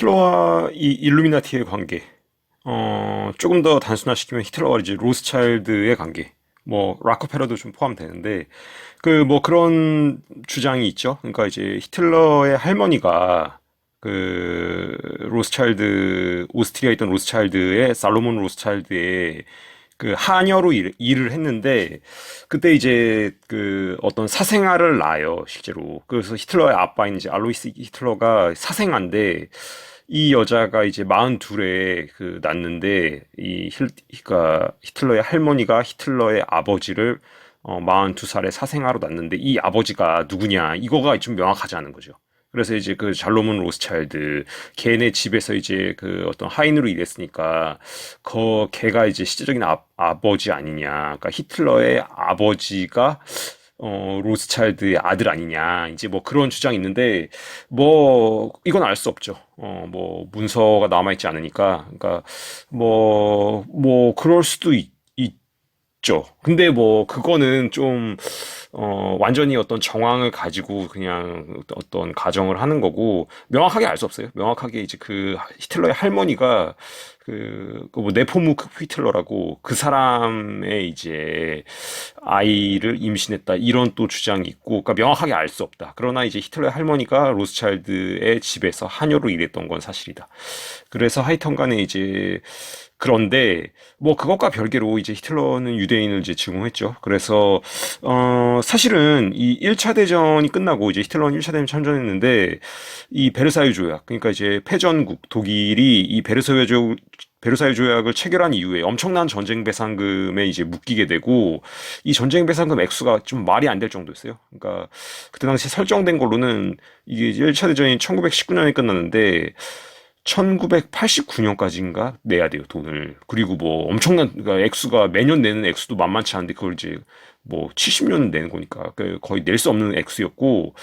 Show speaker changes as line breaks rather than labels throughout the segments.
히틀러와 이 일루미나티의 관계, 조금 더 단순화시키면 히틀러와 이제 로스차일드의 관계, 뭐 락커펠러도 좀 포함되는데 그 뭐 그런 주장이 있죠. 그러니까 이제 히틀러의 할머니가 그 로스차일드 오스트리아에 있던 로스차일드의 살로몬 로스차일드의 그 하녀로 일을 했는데 그때 이제 그 어떤 사생아를 낳아요 실제로. 그래서 히틀러의 아빠인 이제 알로이스 히틀러가 사생아인데 이 여자가 이제 42에 그 낳는데 그러니까 히틀러의 할머니가 히틀러의 아버지를 42살에 사생아로 낳는데 이 아버지가 누구냐 이거가 좀 명확하지 않은 거죠. 그래서 이제 그 잘로몬 로스차일드 걔네 집에서 이제 그 어떤 하인으로 일했으니까 걔가 이제 실제적인 아버지 아니냐. 그러니까 히틀러의 아버지가 로스차일드의 아들 아니냐. 이제 뭐 그런 주장이 있는데 뭐 이건 알 수 없죠. 뭐 문서가 남아있지 않으니까. 그러니까 뭐 그럴 수도 있죠. 근데 뭐 그거는 좀 완전히 어떤 정황을 가지고 그냥 어떤 가정을 하는 거고 명확하게 알 수 없어요. 명확하게 이제 그 히틀러의 할머니가 그뭐 네포무크 히틀러라고 그 사람의 이제 아이를 임신했다 이런 또 주장이 있고 그러니까 명확하게 알 수 없다. 그러나 이제 히틀러의 할머니가 로스차일드의 집에서 하녀로 일했던 건 사실이다. 그래서 하여튼간에 이제 그런데 뭐 그것과 별개로 이제 히틀러는 유대인을 이제 증오했죠. 그래서 사실은 이 1차 대전이 끝나고 이제 히틀러는 1차 대전 참전했는데 이 베르사유 조약 그러니까 이제 패전국 독일이 이 베르사유 조약을 체결한 이후에 엄청난 전쟁 배상금에 이제 묶이게 되고 이 전쟁 배상금 액수가 좀 말이 안 될 정도였어요. 그러니까 그때 당시 설정된 걸로는 이게 1차 대전이 1919년에 끝났는데 1989년까지인가 내야 돼요, 돈을. 그리고 뭐 엄청난, 그러니까 액수가 매년 내는 액수도 만만치 않은데 그걸 이제 뭐 70년 내는 거니까 거의 낼 수 없는 액수였고,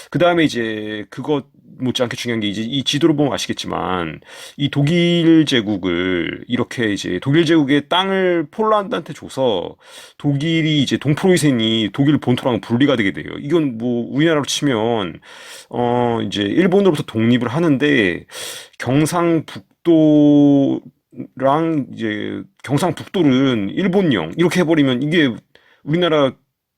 그 다음에 이제 그것 못지않게 중요한 게 이제 이 지도를 보면 아시겠지만 이 독일 제국을 이렇게 이제 독일 제국의 땅을 폴란드한테 줘서 독일이 이제 동프로이센이 독일 본토랑 분리가 되게 돼요. 이건 뭐 우리나라로 치면 이제 일본으로부터 독립을 하는데 경상북도랑 이제 경상북도는 일본령 이렇게 해버리면 이게 우리나라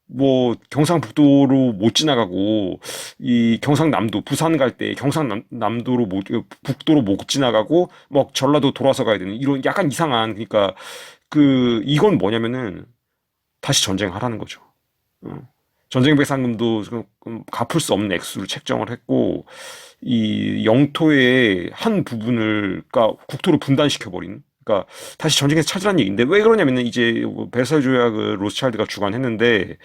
뭐 경상북도로 못 지나가고 이 경상남도 부산 갈 때 경상남도로 못 북도로 못 지나가고 막 전라도 돌아서 가야 되는 이런 약간 이상한 그러니까 그 이건 뭐냐면은 다시 전쟁하라는 거죠. 어. 전쟁 배상금도 갚을 수 없는 액수를 책정을 했고 이 영토의 한 부분을 그러니까 국토를 분단시켜 버린 그러니까 다시 전쟁에서 찾으라는 얘기인데 왜 그러냐면은 이제 베르사유 조약을 로스차일드가 주관했는데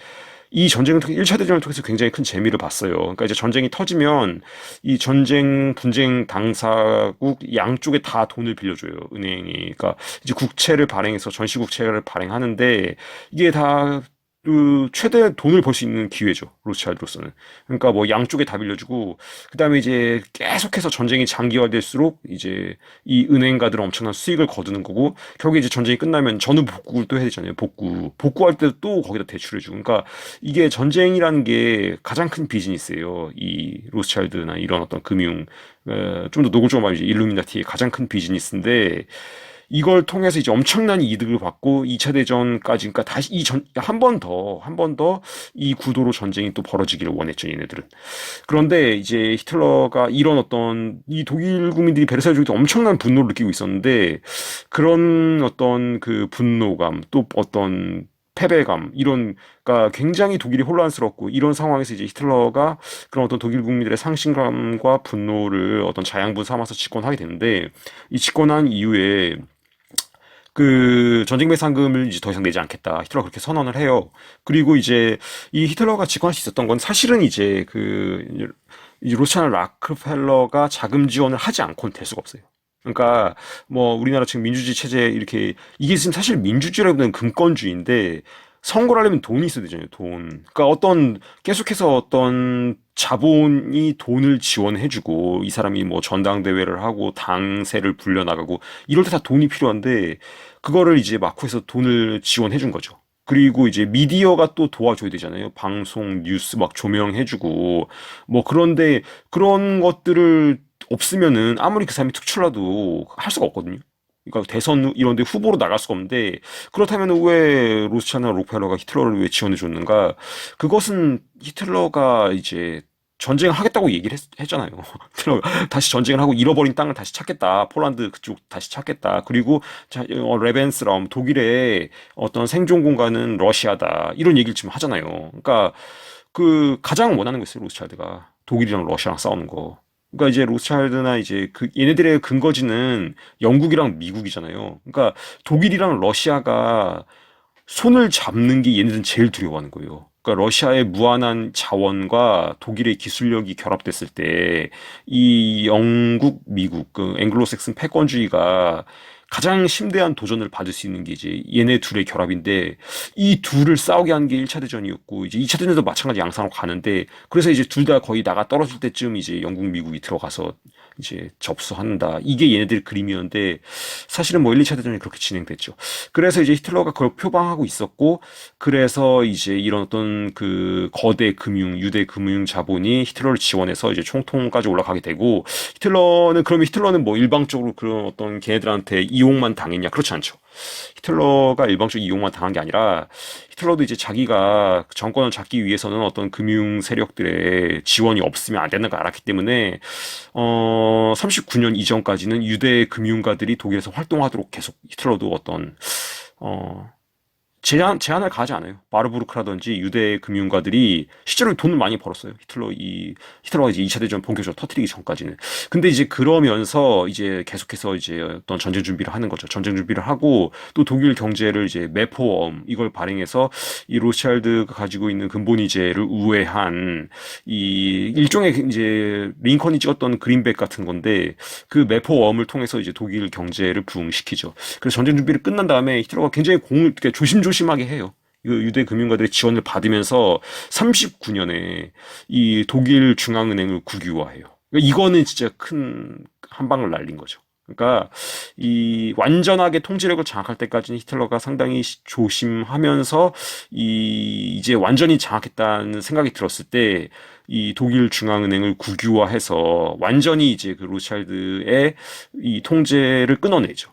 이 전쟁을 통해 1차 대전을 통해서 굉장히 큰 재미를 봤어요. 그러니까 이제 전쟁이 터지면 이 전쟁 분쟁 당사국 양쪽에 다 돈을 빌려줘요. 은행이. 그러니까 이제 국채를 발행해서 전시 국채를 발행하는데 이게 다 그 최대 돈을 벌 수 있는 기회죠. 로스차일드로서는. 그러니까 뭐 양쪽에 다 빌려주고 그다음에 이제 계속해서 전쟁이 장기화될수록 이제 이 은행가들은 엄청난 수익을 거두는 거고 결국에 이제 전쟁이 끝나면 전후 복구를 또 해야 되잖아요. 복구할 때도 또 거기다 대출해 주고. 그러니까 이게 전쟁이라는 게 가장 큰 비즈니스예요. 이 로스차일드나 이런 어떤 금융 좀 더 노골적으로 말하면 이제 일루미나티의 가장 큰 비즈니스인데 이걸 통해서 이제 엄청난 이득을 받고 2차 대전까지 그러니까 다시 한 번 더 이 구도로 전쟁이 또 벌어지기를 원했죠, 얘네들은. 그런데 이제 히틀러가 이런 어떤 이 독일 국민들이 베르사유 조약에 엄청난 분노를 느끼고 있었는데 그런 어떤 그 분노감 또 어떤 패배감 이런 그러니까 굉장히 독일이 혼란스럽고 이런 상황에서 이제 히틀러가 그런 어떤 독일 국민들의 상심감과 분노를 어떤 자양분 삼아서 집권하게 되는데 이 집권한 이후에 그 전쟁 배상금을 이제 더 이상 내지 않겠다. 히틀러가 그렇게 선언을 해요. 그리고 이제 이 히틀러가 집권할 수 있었던 건 사실은 이제 이 로스차일드 락크펠러가 자금 지원을 하지 않고는 될 수가 없어요. 그러니까 뭐 우리나라 지금 민주주의 체제 이렇게 이게 지금 사실 민주주의라기보다는 금권주의인데 선거를 하려면 돈이 있어야 되잖아요. 돈. 그러니까 어떤 계속해서 어떤 자본이 돈을 지원해주고 이 사람이 뭐 전당대회를 하고 당세를 불려나가고 이럴 때 다 돈이 필요한데 그거를 이제 마쿠에서 돈을 지원해준 거죠. 그리고 이제 미디어가 또 도와줘야 되잖아요. 방송, 뉴스 막 조명해주고 뭐 그런데 그런 것들을 없으면은 아무리 그 사람이 특출나도 할 수가 없거든요. 그러니까 대선 이런 데 후보로 나갈 수가 없는데 그렇다면 왜 로스차나 록펠러가 히틀러를 왜 지원해 줬는가? 그것은 히틀러가 이제 전쟁을 하겠다고 얘기를 잖아요 히틀러가 다시 전쟁을 하고 잃어버린 땅을 다시 찾겠다. 폴란드 그쪽 다시 찾겠다. 그리고 레벤스라움 독일의 어떤 생존 공간은 러시아다. 이런 얘기를 지금 하잖아요. 그러니까 그 가장 원하는 거 있어요. 로스차일드가 독일이랑 러시아랑 싸우는 거. 그러니까 이제 로스차일드나 이제 그 얘네들의 근거지는 영국이랑 미국이잖아요. 그러니까 독일이랑 러시아가 손을 잡는 게 얘네들은 제일 두려워하는 거예요. 그러니까 러시아의 무한한 자원과 독일의 기술력이 결합됐을 때 이 영국, 미국, 그 앵글로색슨 패권주의가 가장 심대한 도전을 받을 수 있는 게 이제 얘네 둘의 결합인데 이 둘을 싸우게 한 게 1차 대전이었고 이제 2차 대전도 마찬가지 양상으로 가는데 그래서 이제 둘 다 거의 나가 떨어질 때쯤 이제 영국, 미국이 들어가서 이제 접수한다. 이게 얘네들 그림이었는데 사실은 뭐 1, 2차 대전이 그렇게 진행됐죠. 그래서 이제 히틀러가 그걸 표방하고 있었고 그래서 이제 이런 어떤 그 거대 금융, 유대 금융 자본이 히틀러를 지원해서 이제 총통까지 올라가게 되고 히틀러는 그러면 히틀러는 뭐 일방적으로 그런 어떤 걔네들한테 이용만 당했냐? 그렇지 않죠. 히틀러가 일방적으로 이용만 당한 게 아니라 히틀러도 이제 자기가 정권을 잡기 위해서는 어떤 금융 세력들의 지원이 없으면 안 되는 걸 알았기 때문에 39년 이전까지는 유대 금융가들이 독일에서 활동하도록 계속 히틀러도 어떤 어, 제한을 가하지 않아요. 바르부르크라든지 유대 금융가들이 실제로 돈을 많이 벌었어요. 히틀러가 이제 2차 대전 본격적으로 터뜨리기 전까지는. 근데 이제 그러면서 이제 계속해서 이제 어떤 전쟁 준비를 하는 거죠. 전쟁 준비를 하고 또 독일 경제를 이제 매포엄 이걸 발행해서 이 로스차일드가 가지고 있는 근본이제를 우회한 이 일종의 이제 링컨이 찍었던 그린백 같은 건데 그 매포엄을 통해서 이제 독일 경제를 부흥시키죠. 그래서 전쟁 준비를 끝난 다음에 히틀러가 굉장히 조심조심하게 해요. 유대 금융가들의 지원을 받으면서 39년에 이 독일 중앙은행을 국유화해요. 그러니까 이거는 진짜 큰 한 방을 날린 거죠. 그러니까 이 완전하게 통제력을 장악할 때까지는 히틀러가 상당히 조심하면서 이제 완전히 장악했다는 생각이 들었을 때 이 독일 중앙은행을 국유화해서 완전히 이제 그 로스차일드의 이 통제를 끊어내죠.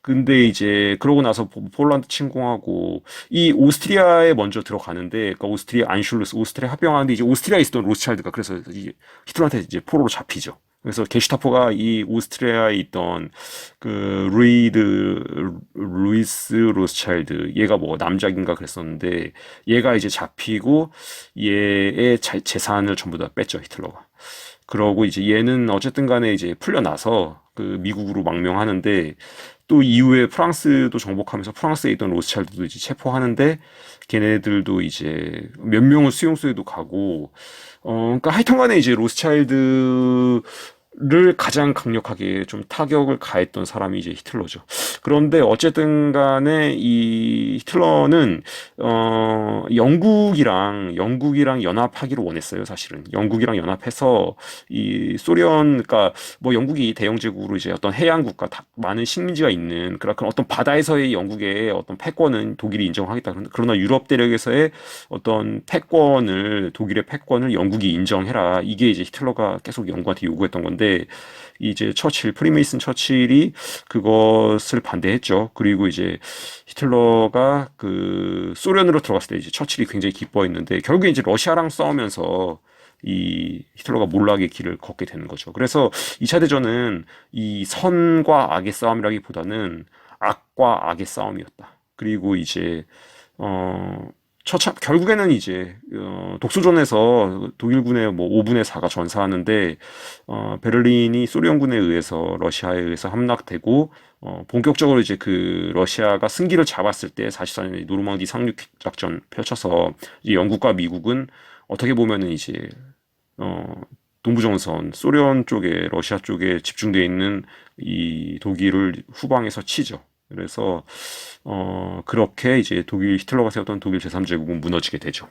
근데 이제 그러고 나서 폴란드 침공하고 이 오스트리아에 먼저 들어가는데 그러니까 오스트리아 안슐루스 오스트리아 합병하는데 이제 오스트리아에 있었던 로스차일드가 그래서 이 히틀러한테 이제 포로로 잡히죠. 그래서 게슈타포가 이 오스트리아에 있던 그 루이스 로스차일드 얘가 뭐 남작인가 그랬었는데 얘가 이제 잡히고 얘의 재산을 전부 다 뺐죠 히틀러가. 그러고 이제 얘는 어쨌든 간에 이제 풀려나서 그 미국으로 망명하는데 또 이후에 프랑스도 정복하면서 프랑스에 있던 로스차일드도 이제 체포하는데 걔네들도 이제 몇 명은 수용소에도 가고 그러니까 하여튼간에 이제 로스차일드 를 가장 강력하게 좀 타격을 가했던 사람이 이제 히틀러죠. 그런데 어쨌든 간에 이 히틀러는 영국이랑 연합하기를 원했어요, 사실은. 영국이랑 연합해서 이 소련 그러니까 뭐 영국이 대영 제국으로 이제 어떤 해양 국가 많은 식민지가 있는 그런 어떤 바다에서의 영국의 어떤 패권은 독일이 인정하겠다. 그러나 유럽 대륙에서의 어떤 독일의 패권을 영국이 인정해라. 이게 이제 히틀러가 계속 영국한테 요구했던 건데 이제 프리메이슨 처칠이 그것을 반대했죠. 그리고 이제 히틀러가 그 소련으로 들어갔을 때 이제 처칠이 굉장히 기뻐했는데 결국에 이제 러시아랑 싸우면서 이 히틀러가 몰락의 길을 걷게 되는 거죠. 그래서 2차 대전은 이 선과 악의 싸움이라기보다는 악과 악의 싸움이었다. 그리고 이제 결국에는 이제 독소전에서 독일군의 뭐 5분의 4가 전사하는데 베를린이 소련군에 의해서 러시아에 의해서 함락되고 본격적으로 이제 그 러시아가 승기를 잡았을 때 44년에 노르망디 상륙 작전 펼쳐서 이제 영국과 미국은 어떻게 보면은 이제 동부전선 소련 쪽에 러시아 쪽에 집중되어 있는 이 독일을 후방에서 치죠. 그래서 그렇게 이제 히틀러가 세웠던 독일 제3제국은 무너지게 되죠.